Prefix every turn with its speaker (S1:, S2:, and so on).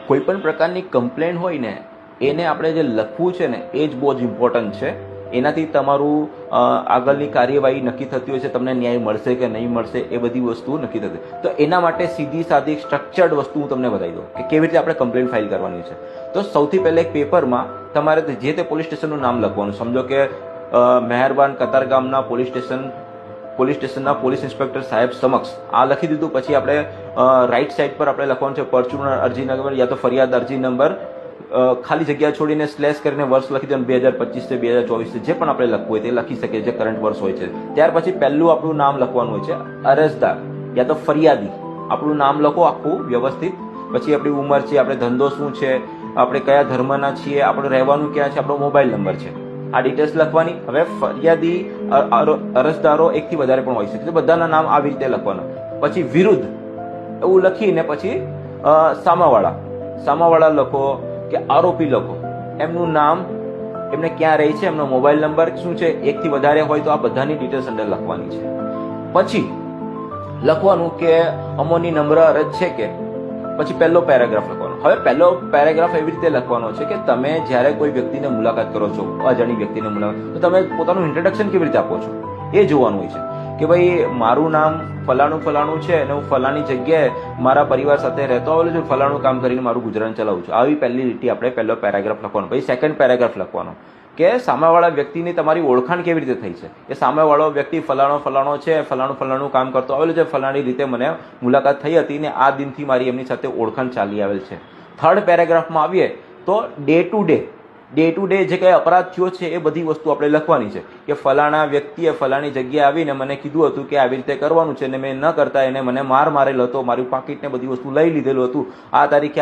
S1: કોઈ પણ પ્રકારની કમ્પ્લેન હોય ને એને આપણે જે લખવું છે ને એ જ બહુ જ ઇમ્પોર્ટન્ટ છે. એનાથી તમારું આગળની કાર્યવાહી નક્કી થતી હોય છે, તમને ન્યાય મળશે કે નહીં મળશે એ બધી વસ્તુઓ નક્કી થતી. તો એના માટે સીધી સાદી સ્ટ્રક્ચર્ડ વસ્તુ હું તમને બતાવી દઉં કે કેવી રીતે આપણે કમ્પ્લેન ફાઇલ કરવાની છે. તો સૌથી પહેલાં એક પેપરમાં તમારે જે તે પોલીસ સ્ટેશનનું નામ લખવાનું. સમજો કે મહેરબાન કતારગામના પોલીસ સ્ટેશનના પોલીસ ઇન્સ્પેક્ટર સાહેબ સમક્ષ આ લખી દીધું. પછી આપણે રાઈટ સાઈડ પર આપણે લખવાનું છે પરચુરણ અરજી નંબર યા તો ફરિયાદ અરજી નંબર, ખાલી જગ્યા છોડીને સ્લેશ કરીને વર્ષ લખી દેવાનું, 2025 છે 2024 છે, જે પણ આપણે લખવું હોય તે લખી શકીએ, જે કરંટ વર્ષ હોય છે. ત્યાર પછી પહેલું આપણું નામ લખવાનું હોય છે અરજદાર યા તો ફરિયાદી. આપણું નામ લખો આખું વ્યવસ્થિત. પછી આપણી ઉંમર છે, આપણે ધંધો શું છે, આપણે કયા ધર્મના છીએ, આપણે રહેવાનું ક્યાં છે, આપણો મોબાઈલ નંબર છે, આ ડિટેલ્સ લખવાની. હવે ફરિયાદી અરજદારો એકથી વધારે પણ હોઈ શકે છે, બધાના નામ આવી રીતે લખવાના. પછી વિરુદ્ધ એવું લખીને પછી સામાવાળા લખો કે આરોપી લખો, એમનું નામ, એમને ક્યાં રહે છે, એમનો મોબાઈલ નંબર શું છે, એકથી વધારે હોય તો આ બધાની ડિટેલ્સ અંદર લખવાની છે. પછી લખવાનું કે અમોની નમ્ર અરજ છે કે, પછી પહેલો પેરેગ્રાફ લખવાનો. હવે પહેલો પેરેગ્રાફ એવી રીતે લખવાનો છે કે તમે જ્યારે કોઈ વ્યક્તિને મુલાકાત કરો છો, અજાણી વ્યક્તિને મુલાકાત, તો તમે પોતાનું ઇન્ટ્રોડક્શન કેવી રીતે આપો છો એ જોવાનું હોય છે કે ભાઈ મારું નામ ફલાણું છે અને હું ફલાણી જગ્યાએ મારા પરિવાર સાથે રહેતો આવેલો છું, ફલાણું કામ કરીને મારું ગુજરાન ચલાવું છું. આવી પહેલી લીટી આપણે પહેલો પેરેગ્રાફ લખવાનો. પછી સેકન્ડ પેરેગ્રાફ લખવાનો કે સામેવાળા વ્યક્તિની તમારી ઓળખાણ કેવી રીતે થઈ છે, કે સામેવાળો વ્યક્તિ ફલાણો છે, ફલાણું કામ કરતો આવેલો છે, ફલાણી રીતે મને મુલાકાત થઈ હતી ને આ દિનથી મારી એમની સાથે ઓળખાણ ચાલી આવેલ છે. થર્ડ પેરેગ્રાફમાં આવીએ તો ડે ટુ ડે જે કંઈ અપરાધ થયો છે એ બધી વસ્તુ આપણે લખવાની છે કે ફલાણા વ્યક્તિએ ફલાણી જગ્યાએ આવીને મને કીધું હતું કે આવી રીતે કરવાનું છે ને મેં ન કરતા એને મને મારેલો હતો, મારી પાકીટને બધી વસ્તુ લઈ લીધેલું હતું, આ તારીખે